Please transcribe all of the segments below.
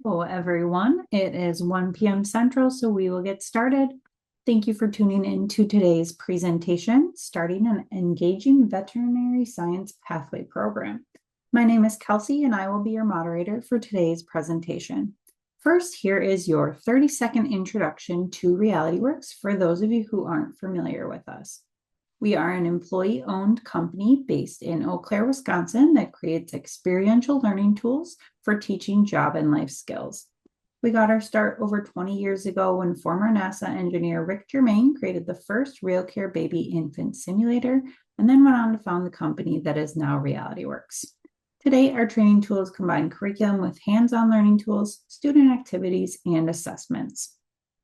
Hello, everyone. It is 1 p.m. Central, so we will get started. Thank you for tuning in to today's presentation, starting an engaging veterinary science pathway program. My name is Kelsey, and I will be your moderator for today's presentation. First, here is your 30-second introduction to Realityworks for those of you who aren't familiar with us. We are an employee-owned company based in Eau Claire, Wisconsin that creates experiential learning tools for teaching job and life skills. We got our start over 20 years ago when former NASA engineer Rick Germain created the first RealCare baby infant simulator and then went on to found the company that is now Realityworks. Today, our training tools combine curriculum with hands-on learning tools, student activities, and assessments.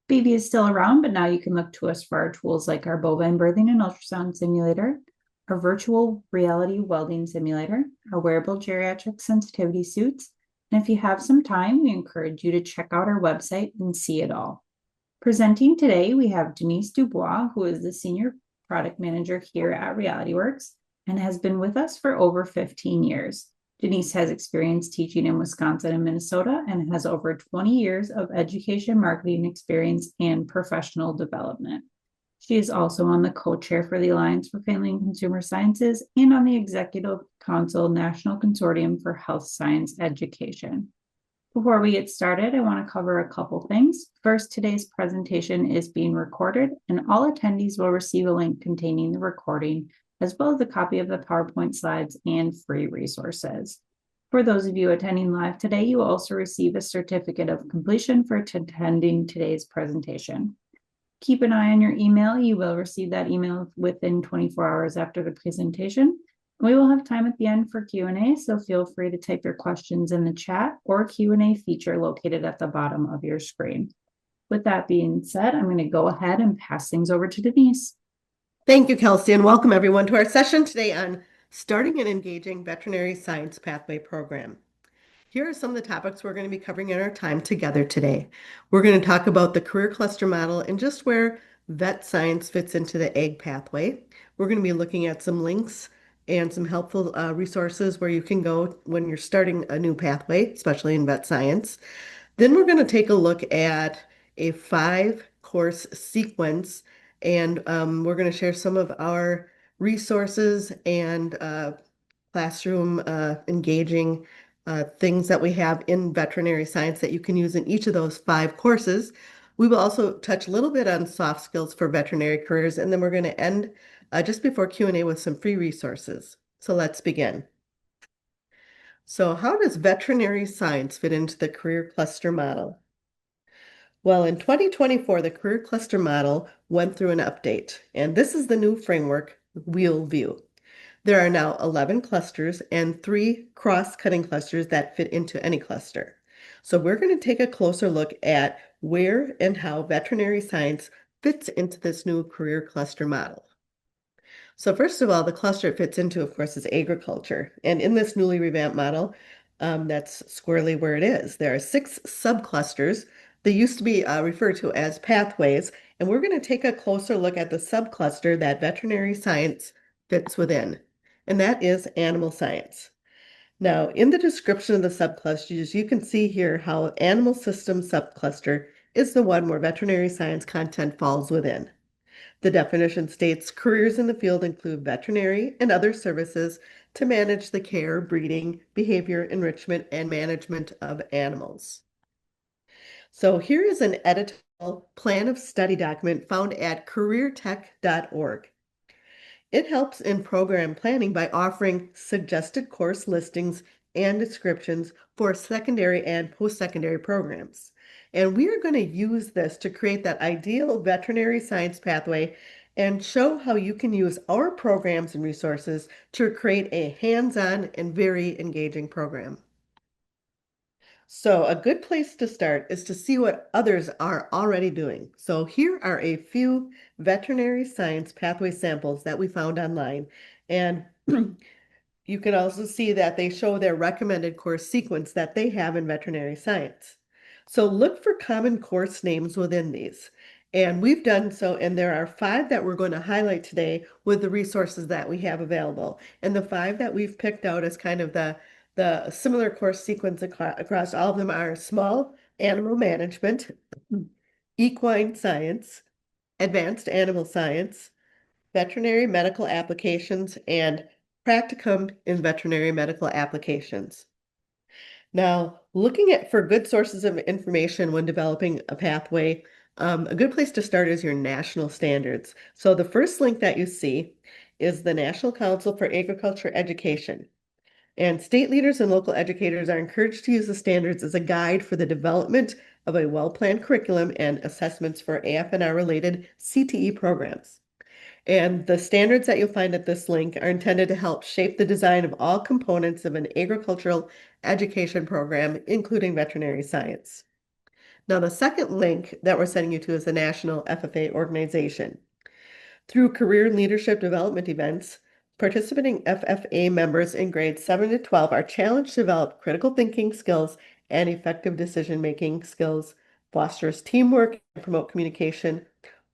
Baby is still around, but now you can look to us for our tools like our bovine birthing and ultrasound simulator, our virtual reality welding simulator, our wearable geriatric sensitivity suits. And if you have some time, we encourage you to check out our website and see it all. Presenting today, we have Denise Dubois, who is the Senior Product Manager here at Realityworks and has been with us for over 15 years. Denise has experience teaching in Wisconsin and Minnesota and has over 20 years of education, marketing experience, and professional development. She is also on the co-chair for the Alliance for Family and Consumer Sciences and on the Executive Council National Consortium for Health Science Education. Before we get started, I want to cover a couple things. First, today's presentation is being recorded, and all attendees will receive a link containing the recording, as well as a copy of the PowerPoint slides and free resources. For those of you attending live today, you will also receive a certificate of completion for attending today's presentation. Keep an eye on your email. You will receive that email within 24 hours after the presentation. We will have time at the end for Q&A, so feel free to type your questions in the chat or Q&A feature located at the bottom of your screen. With that being said, I'm going to go ahead and pass things over to Denise. Thank you, Kelsey, and welcome everyone to our session today on starting an engaging veterinary science pathway program. Here are some of the topics we're going to be covering in our time together today. We're going to talk about the career cluster model and just where vet science fits into the egg pathway. We're going to be looking at some links and some helpful resources where you can go when you're starting a new pathway, especially in vet science. Then we're going to take a look at a 5-course sequence, and we're going to share some of our resources and classroom engaging things that we have in veterinary science that you can use in each of those 5 courses. We will also touch a little bit on soft skills for veterinary careers, and then we're going to end just before Q&A with some free resources. So let's begin. So how does veterinary science fit into the career cluster model? Well, in 2024, the career cluster model went through an update, and this is the new framework we'll view. There are now 11 clusters and 3 cross-cutting clusters that fit into any cluster. So we're going to take a closer look at where and how veterinary science fits into this new career cluster model. So first of all, the cluster it fits into, of course, is agriculture. And in this newly revamped model, that's squarely where it is. There are 6 subclusters. They used to be referred to as pathways, and we're going to take a closer look at the subcluster that veterinary science fits within, and that is animal science. Now, in the description of the subclusters, you can see here how animal system subcluster is the one where veterinary science content falls within. The definition states careers in the field include veterinary and other services to manage the care, breeding, behavior, enrichment, and management of animals. So here is an editorial plan of study document found at careertech.org. It helps in program planning by offering suggested course listings and descriptions for secondary and post-secondary programs. And we are going to use this to create that ideal veterinary science pathway and show how you can use our programs and resources to create a hands-on and very engaging program. So a good place to start is to see what others are already doing. So here are a few veterinary science pathway samples that we found online. And you can also see that they show their recommended course sequence that they have in veterinary science. So look for common course names within these. And we've done so, and there are 5 that we're going to highlight today with the resources that we have available. And the 5 that we've picked out as kind of the The similar course sequence across all of them are small animal management, equine science, advanced animal science, veterinary medical applications, and practicum in veterinary medical applications. Now, looking at for good sources of information when developing a pathway, a good place to start is your national standards. So the first link that you see is the National Council for Agriculture Education. And state leaders and local educators are encouraged to use the standards as a guide for the development of a well-planned curriculum and assessments for AFNR related CTE programs. And the standards that you'll find at this link are intended to help shape the design of all components of an agricultural education program, including veterinary science. Now, the second link that we're sending you to is the National FFA organization. Through career and leadership development events, participating FFA members in grades 7 to 12 are challenged to develop critical thinking skills and effective decision-making skills, fosters teamwork, and promote communication,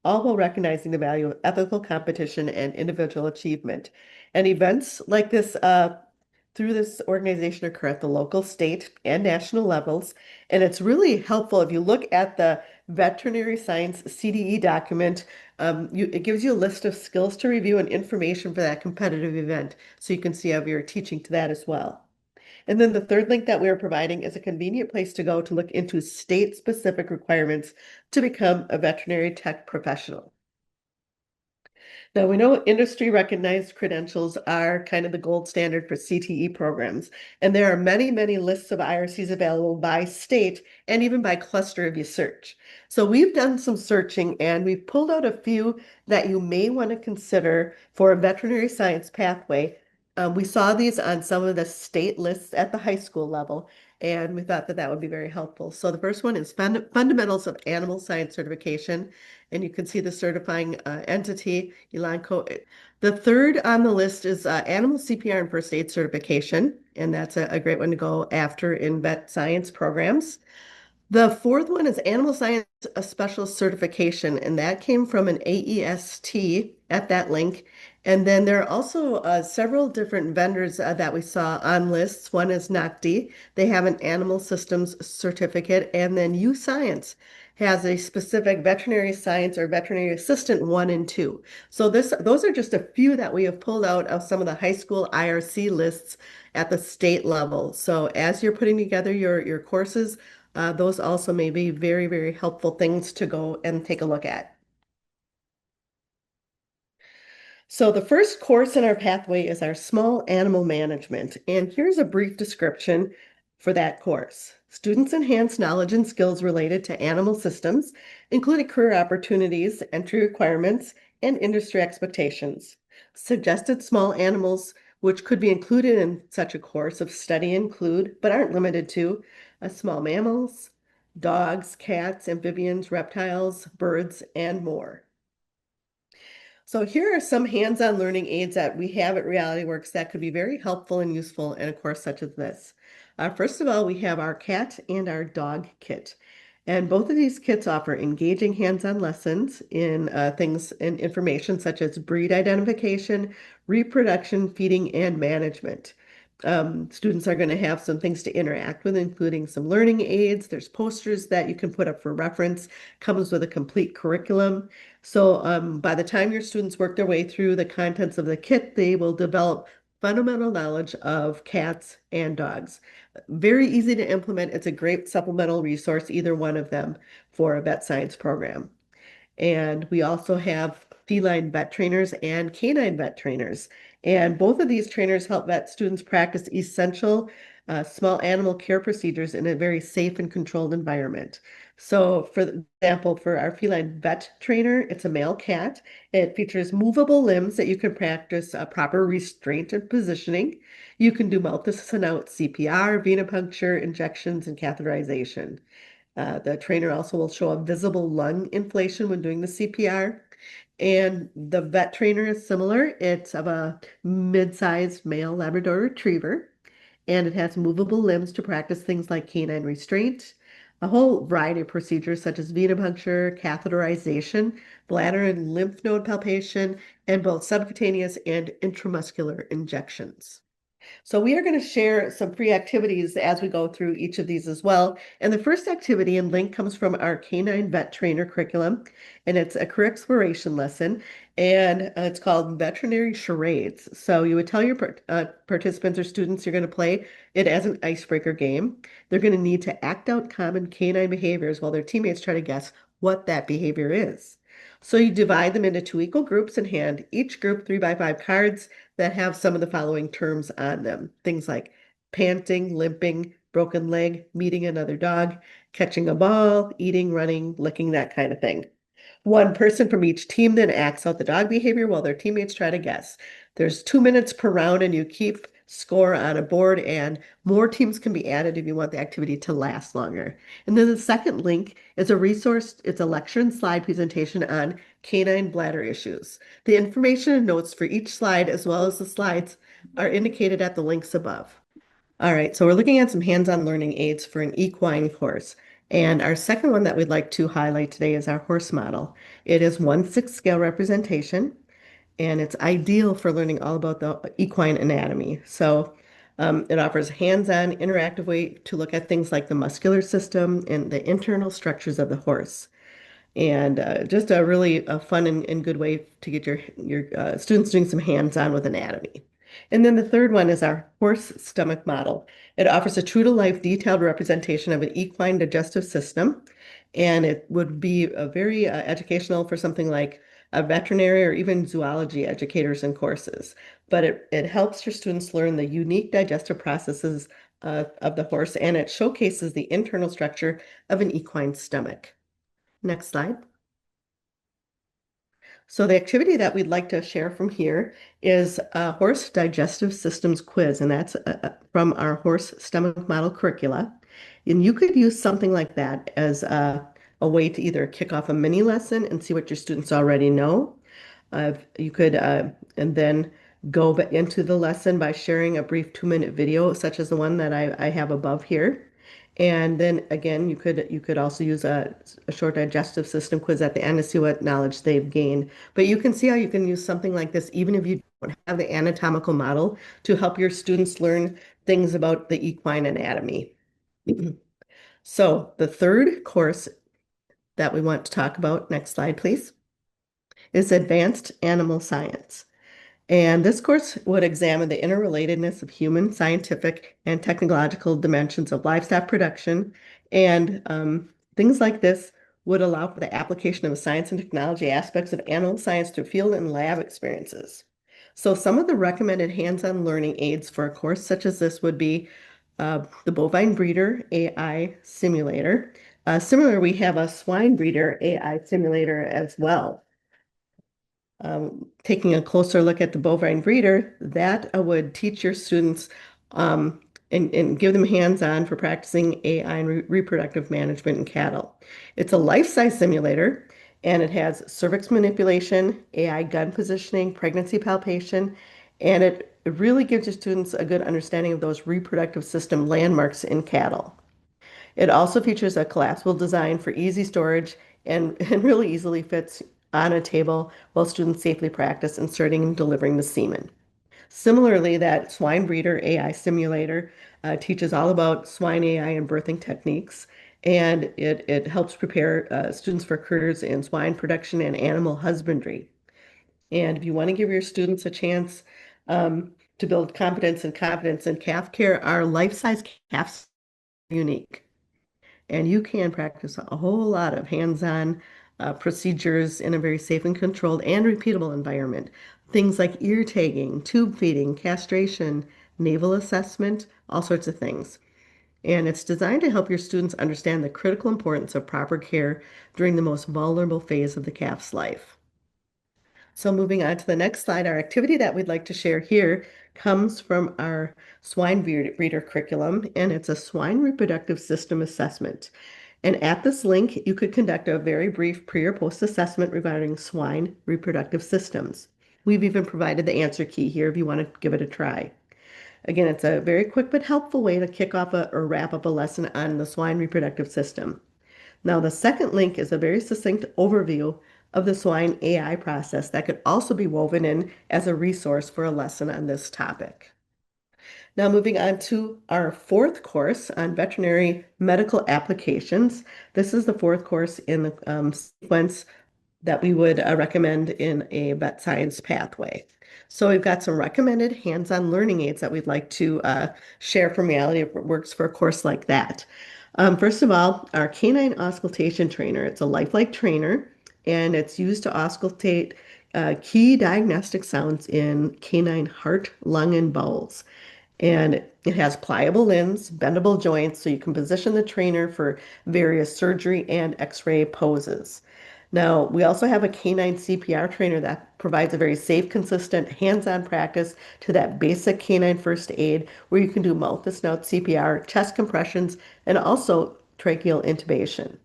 all while recognizing the value of ethical competition and individual achievement. And events like this through this organization occur at the local, state, and national levels. And it's really helpful if you look at the veterinary science CDE document. It gives you a list of skills to review and information for that competitive event. So you can see how you're teaching to that as well. And then the third link that we are providing is a convenient place to go to look into state-specific requirements to become a veterinary tech professional. Now, we know industry recognized credentials are kind of the gold standard for CTE programs, and there are many, many lists of IRCs available by state and even by cluster if you search. So we've done some searching and we've pulled out a few that you may want to consider for a veterinary science pathway. We saw these on some of the state lists at the high school level, and we thought that that would be very helpful. So the first one is Fundamentals of Animal Science Certification, and you can see the certifying entity, Elanco. The third on the list is Animal CPR and First Aid Certification, and that's a great one to go after in vet science programs. The fourth one is Animal Science a Special Certification, and that came from an AEST at that link. And then there are also several different vendors that we saw on lists. One is NACD. They have an Animal Systems Certificate, and then UScience has a specific veterinary science or veterinary assistant 1 and 2. So those are just a few that we have pulled out of some of the high school IRC lists at the state level. So as you're putting together your courses, those also may be very, very helpful things to go and take a look at. So the first course in our pathway is our small animal management. And here's a brief description for that course. Students enhance knowledge and skills related to animal systems, including career opportunities, entry requirements, and industry expectations. Suggested small animals which could be included in such a course of study include, but aren't limited to, small mammals, dogs, cats, amphibians, reptiles, birds, and more. So here are some hands-on learning aids that we have at Realityworks that could be very helpful and useful in a course such as this. First of all, we have our cat and our dog kit. And both of these kits offer engaging hands-on lessons in things and information such as breed identification, reproduction, feeding, and management. Students are going to have some things to interact with, including some learning aids. There's posters that you can put up for reference, comes with a complete curriculum. So by the time your students work their way through the contents of the kit, they will develop fundamental knowledge of cats and dogs. Very easy to implement. It's a great supplemental resource, either one of them, for a vet science program. And we also have feline vet trainers and canine vet trainers. And both of these trainers help vet students practice essential small animal care procedures in a very safe and controlled environment. So, for example, for our feline vet trainer, it's a male cat. It features movable limbs that you can practice proper restraint and positioning. You can do mouth and out CPR, venipuncture, injections, and catheterization. The trainer also will show a visible lung inflation when doing the CPR. And the vet trainer is similar. It's of a mid-sized male Labrador Retriever, and it has movable limbs to practice things like canine restraint, a whole variety of procedures such as venipuncture, catheterization, bladder and lymph node palpation, and both subcutaneous and intramuscular injections. So we are going to share some free activities as we go through each of these as well. And the first activity and link comes from our Canine Vet Trainer curriculum, and it's a career exploration lesson, and it's called Veterinary Charades. So you would tell your participants or students you're going to play it as an icebreaker game. They're going to need to act out common canine behaviors while their teammates try to guess what that behavior is. So you divide them into two equal groups and hand each group 3x5 cards that have some of the following terms on them. Things like panting, limping, broken leg, meeting another dog, catching a ball, eating, running, licking, that kind of thing. One person from each team then acts out the dog behavior while their teammates try to guess. There's 2 minutes per round, and you keep score on a board, and more teams can be added if you want the activity to last longer. And then the second link is a resource. It's a lecture and slide presentation on canine bladder issues. The information and notes for each slide, as well as the slides, are indicated at the links above. All right, so we're looking at some hands-on learning aids for an equine course. And our second one that we'd like to highlight today is our horse model. It is 1/6 scale representation, and it's ideal for learning all about the equine anatomy. So it offers hands-on interactive way to look at things like the muscular system and the internal structures of the horse. And just a really fun and good way to get your students doing some hands-on with anatomy. And then the third one is our horse stomach model. It offers a true-to-life detailed representation of an equine digestive system, and it would be a very educational for something like a veterinary or even zoology educators and courses. But it helps your students learn the unique digestive processes of the horse, and it showcases the internal structure of an equine stomach. Next slide. So the activity that we'd like to share from here is a horse digestive systems quiz, and that's from our horse stomach model curricula. And you could use something like that as a way to either kick off a mini lesson and see what your students already know. You could, and then go into the lesson by sharing a brief 2-minute video, such as the one that I have above here. And then again, you could also use a short digestive system quiz at the end to see what knowledge they've gained. But you can see how you can use something like this even if you don't have the anatomical model to help your students learn things about the equine anatomy. So the third course that we want to talk about, next slide, please, is Advanced Animal Science. And this course would examine the interrelatedness of human, scientific, and technological dimensions of livestock production. And things like this would allow for the application of science and technology aspects of animal science through field and lab experiences. So some of the recommended hands-on learning aids for a course such as this would be the bovine breeder AI simulator. Similar, we have a swine breeder AI simulator as well. Taking a closer look at the bovine breeder, that would teach your students and give them hands-on for practicing AI and reproductive management in cattle. It's a life-size simulator, and it has cervix manipulation, AI gun positioning, pregnancy palpation, and it really gives your students a good understanding of those reproductive system landmarks in cattle. It also features a collapsible design for easy storage and really easily fits on a table while students safely practice inserting and delivering the semen. Similarly, that swine breeder AI simulator teaches all about swine AI and birthing techniques, and it helps prepare students for careers in swine production and animal husbandry. And if you want to give your students a chance to build competence and confidence in calf care, our life-size calves are unique. And you can practice a whole lot of hands-on procedures in a very safe and controlled and repeatable environment. Things like ear tagging, tube feeding, castration, naval assessment, all sorts of things. And it's designed to help your students understand the critical importance of proper care during the most vulnerable phase of the calf's life. So moving on to the next slide, our activity that we'd like to share here comes from our swine breeder curriculum, and it's a swine reproductive system assessment. And at this link, you could conduct a very brief pre or post assessment regarding swine reproductive systems. We've even provided the answer key here if you want to give it a try. Again, it's a very quick but helpful way to kick off or wrap up a lesson on the swine reproductive system. Now, the second link is a very succinct overview of the swine AI process that could also be woven in as a resource for a lesson on this topic. Now, moving on to our fourth course on veterinary medical applications. This is the fourth course in the sequence that we would recommend in a vet science pathway. So we've got some recommended hands-on learning aids that we'd like to share from Realityworks for a course like that. First of all, our canine auscultation trainer. It's a lifelike trainer, and it's used to auscultate key diagnostic sounds in canine heart, lung, and bowels. And it has pliable limbs, bendable joints, so you can position the trainer for various surgery and x-ray poses. Now, we also have a canine CPR trainer that provides a very safe, consistent, hands-on practice to that basic canine first aid where you can do mouth-to-snout CPR, chest compressions, and also tracheal intubation.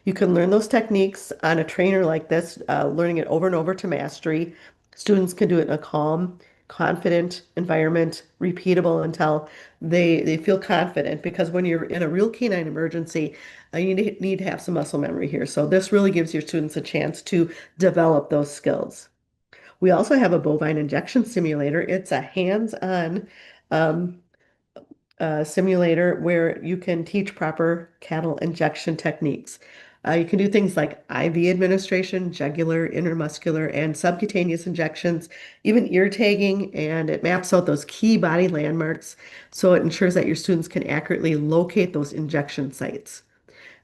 You can learn those techniques on a trainer like this, learning it over and over to mastery. Students can do it in a calm, confident environment, repeatable until they feel confident. Because when you're in a real canine emergency, you need to have some muscle memory here. So this really gives your students a chance to develop those skills. We also have a bovine injection simulator. It's a hands-on um, simulator where you can teach proper cattle injection techniques. You can do things like IV administration, jugular, intermuscular, and subcutaneous injections, even ear tagging, and it maps out those key body landmarks so it ensures that your students can accurately locate those injection sites.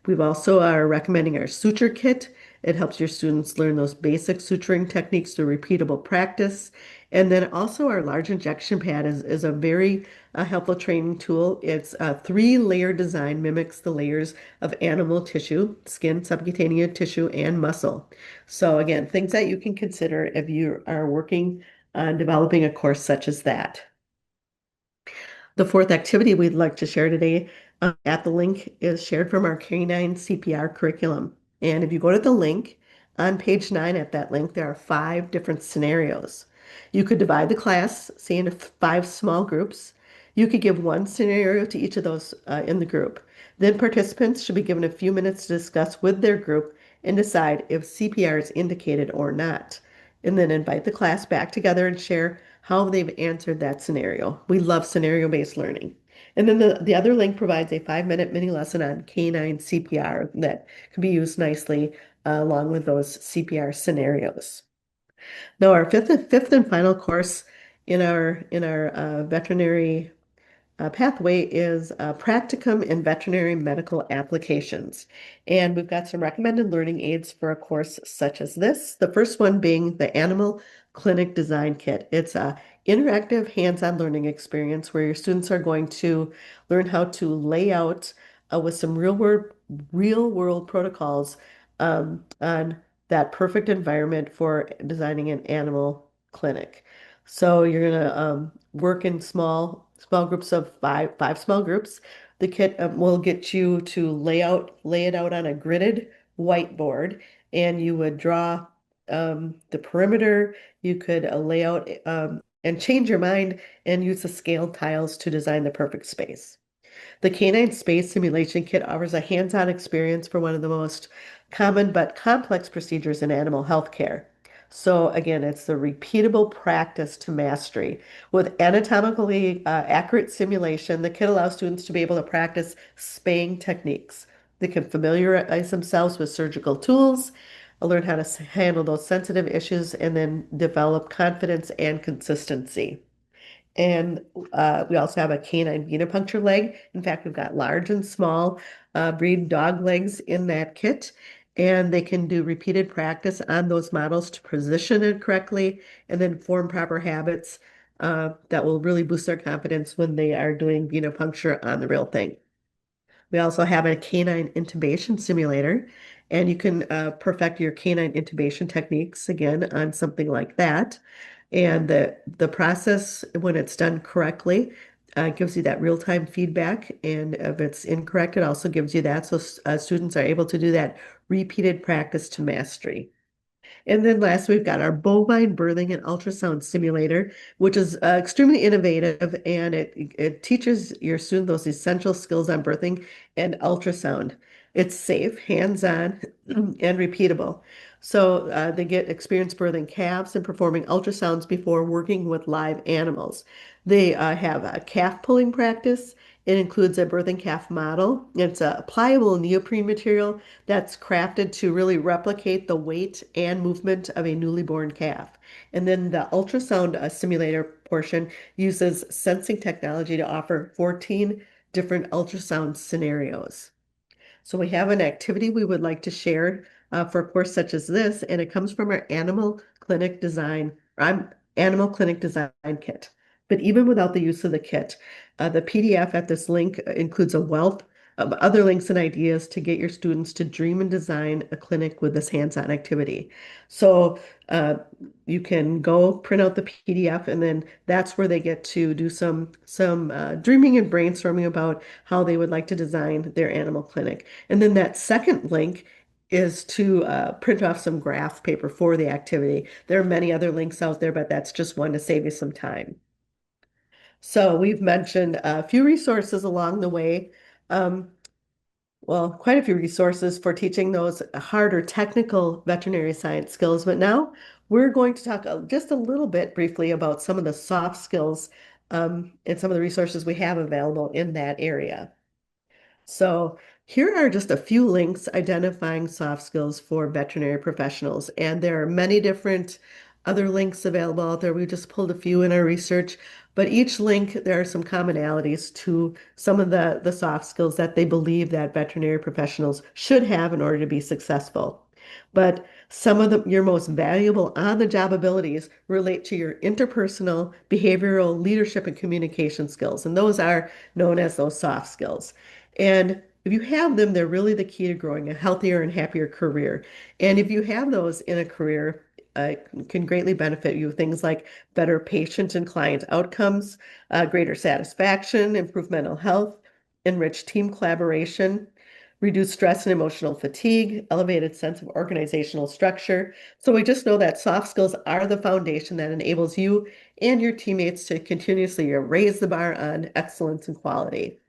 We've also are recommending our suture kit. It helps your students learn those basic suturing techniques through repeatable practice. And then also our large injection pad is a very helpful training tool. It's a three-layer design, mimics the layers of animal tissue, skin, subcutaneous tissue, and muscle. So again, things that you can consider if you are working on developing a course such as that. The fourth activity we'd like to share today at the link is shared from our K9 CPR curriculum. And if you go to the link on page 9 at that link, there are 5 different scenarios. You could divide the class, say, into 5 small groups. You could give one scenario to each of those in the group. Then participants should be given a few minutes to discuss with their group and decide if CPR is indicated or not, and then invite the class back together and share how they've answered that scenario. We love scenario-based learning. And then the other link provides a 5-minute mini lesson on canine CPR that can be used nicely along with those CPR scenarios. Now, our fifth and final course in our veterinary pathway is practicum in veterinary medical applications. And we've got some recommended learning aids for a course such as this. The first one being the Animal Clinic Design Kit. It's a interactive hands-on learning experience where your students are going to learn how to lay out with some real world protocols on that perfect environment for designing an animal clinic. So you're gonna work in small groups of five small groups. The kit will get you to lay it out on a gridded whiteboard, and you would draw the perimeter. You could lay out and change your mind and use the scaled tiles to design the perfect space. The Canine Space Simulation Kit offers a hands-on experience for one of the most common but complex procedures in animal healthcare. So again, it's the repeatable practice to mastery. With anatomically accurate simulation, the kit allows students to be able to practice spaying techniques. They can familiarize themselves with surgical tools, learn how to handle those sensitive issues, and then develop confidence and consistency. And we also have a canine venipuncture leg. In fact, we've got large and small breed dog legs in that kit. And they can do repeated practice on those models to position it correctly and then form proper habits that will really boost their confidence when they are doing venipuncture on the real thing. We also have a canine intubation simulator, and you can perfect your canine intubation techniques again on something like that. And the process, when it's done correctly, gives you that real-time feedback. And if it's incorrect, it also gives you that. So students are able to do that repeated practice to mastery. And then last, we've got our bovine birthing and ultrasound simulator, which is extremely innovative, and it teaches your student those essential skills on birthing and ultrasound. It's safe, hands-on, and repeatable. So they get experience birthing calves and performing ultrasounds before working with live animals. They have a calf pulling practice. It includes a birthing calf model. It's a pliable neoprene material that's crafted to really replicate the weight and movement of a newly born calf. And then the ultrasound simulator portion uses sensing technology to offer 14 different ultrasound scenarios. So we have an activity we would like to share for a course such as this, and it comes from our animal clinic design kit. But even without the use of the kit, the PDF at this link includes a wealth of other links and ideas to get your students to dream and design a clinic with this hands-on activity. So uh, you can go print out the PDF, and then that's where they get to do some dreaming and brainstorming about how they would like to design their animal clinic. And then that second link is to print off some graph paper for the activity. There are many other links out there, but that's just one to save you some time. So we've mentioned a few resources along the way. Um, well, quite a few resources for teaching those harder technical veterinary science skills. But now we're going to talk just a little bit briefly about some of the soft skills and some of the resources we have available in that area. So here are just a few links identifying soft skills for veterinary professionals, and there are many different other links available out there. We just pulled a few in our research, but each link, there are some commonalities to some of the soft skills that they believe that veterinary professionals should have in order to be successful. But some of your most valuable on-the-job abilities relate to your interpersonal, behavioral, leadership, and communication skills, and those are known as those soft skills. And if you have them, they're really the key to growing a healthier and happier career. And if you have those in a career, can greatly benefit you. Things like better patient and client outcomes, greater satisfaction, improved mental health, enriched team collaboration, reduced stress and emotional fatigue, elevated sense of organizational structure. So we just know that soft skills are the foundation that enables you and your teammates to continuously raise the bar on excellence and quality.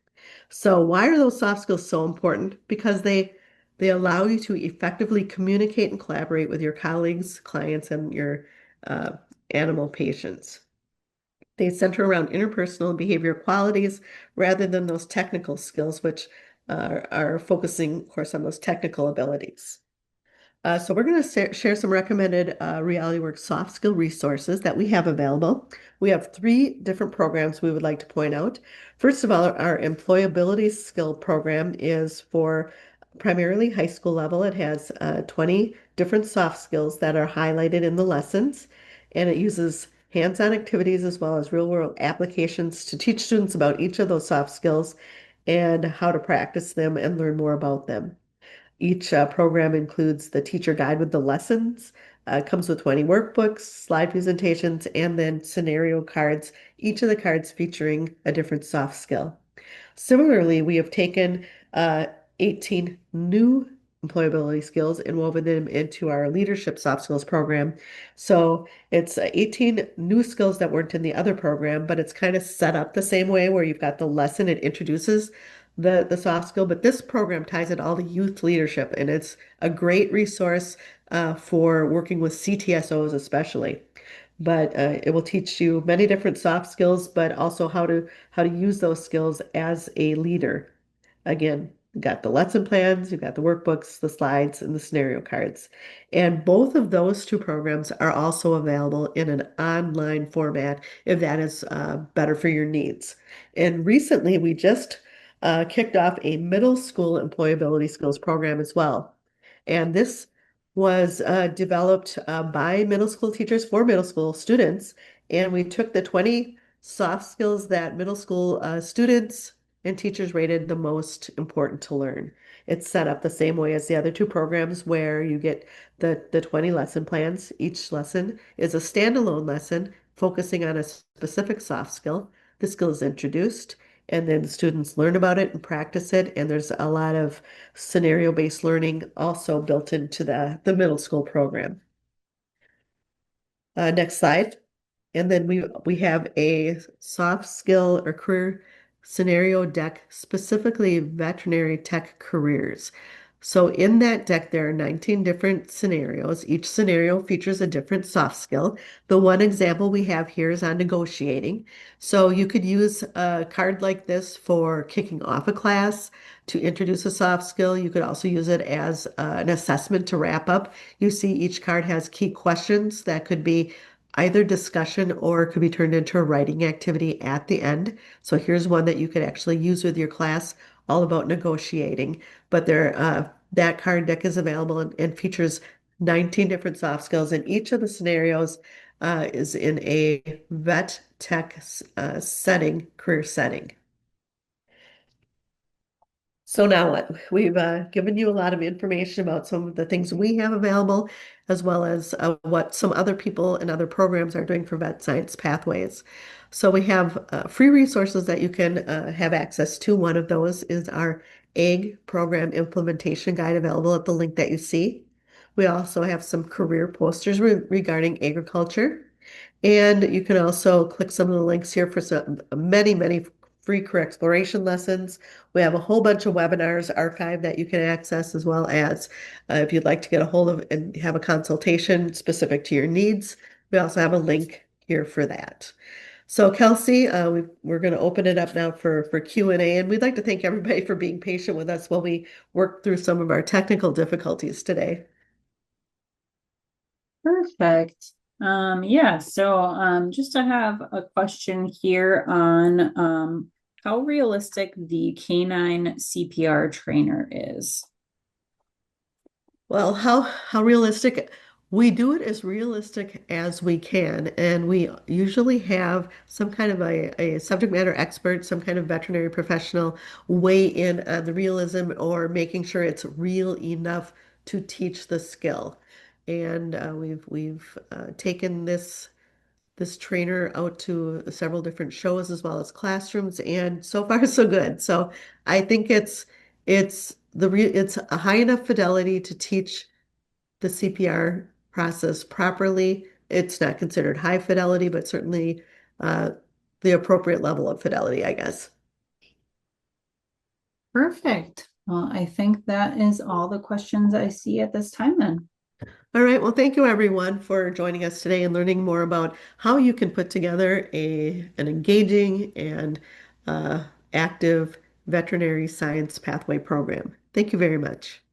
So why are those soft skills so important? Because they allow you to effectively communicate and collaborate with your colleagues, clients, and your uh, animal patients. They center around interpersonal and behavior qualities rather than those technical skills, which are focusing, of course, on those technical abilities. So we're going to share some recommended Realityworks soft skill resources that we have available. We have three different programs we would like to point out. First of all, our employability skill program is for primarily high school level. It has 20 different soft skills that are highlighted in the lessons, and it uses hands-on activities as well as real-world applications to teach students about each of those soft skills and how to practice them and learn more about them. Each program includes the teacher guide with the lessons, comes with 20 workbooks, slide presentations, and then scenario cards, each of the cards featuring a different soft skill. Similarly, we have taken 18 new employability skills and woven them into our leadership soft skills program. So it's 18 new skills that weren't in the other program, but it's kind of set up the same way where you've got the lesson, it introduces the soft skill, but this program ties it all to youth leadership, and it's a great resource for working with CTSOs especially. But it will teach you many different soft skills, but also how to use those skills as a leader. Again, you got the lesson plans, you've got the workbooks, the slides, and the scenario cards. And both of those two programs are also available in an online format if that is better for your needs. And recently, we just kicked off a middle school employability skills program as well. And this was developed by middle school teachers for middle school students. And we took the 20 soft skills that middle school students and teachers rated the most important to learn. It's set up the same way as the other two programs where you get the 20 lesson plans. Each lesson is a standalone lesson focusing on a specific soft skill. The skill is introduced, and then the students learn about it and practice it. And there's a lot of scenario-based learning also built into the middle school program. Next slide. And then we have a soft skill or career scenario deck, specifically veterinary tech careers. So in that deck, there are 19 different scenarios. Each scenario features a different soft skill. The one example we have here is on negotiating. So you could use a card like this for kicking off a class to introduce a soft skill. You could also use it as an assessment to wrap up. You see each card has key questions that could be either discussion or could be turned into a writing activity at the end. So here's one that you could actually use with your class, all about negotiating. But that card deck is available and features 19 different soft skills, and each of the scenarios is in a vet tech setting, career setting. So now what? We've given you a lot of information about some of the things we have available, as well as what some other people and other programs are doing for vet science pathways. So we have free resources that you can have access to. One of those is our egg program implementation guide available at the link that you see. We also have some career posters regarding agriculture. And you can also click some of the links here for some many free career exploration lessons. We have a whole bunch of webinars archived that you can access, as well as if you'd like to get a hold of and have a consultation specific to your needs. We also have a link here for that. So Kelsey, we're going to open it up now for Q&A, and we'd like to thank everybody for being patient with us while we work through some of our technical difficulties today. Perfect. Yeah, so just to have a question here on how realistic the canine CPR trainer is. Well, how realistic? We do it as realistic as we can, and we usually have some kind of a subject matter expert, some kind of veterinary professional weigh in on the realism or making sure it's real enough to teach the skill. And we've taken this trainer out to several different shows as well as classrooms, and so far so good. So I think it's a high enough fidelity to teach the CPR process properly. It's not considered high fidelity, but certainly uh, the appropriate level of fidelity, I guess. Perfect. Well, I think that is all the questions I see at this time then. All right. Well, thank you everyone for joining us today and learning more about how you can put together an engaging and uh, active veterinary science pathway program. Thank you very much.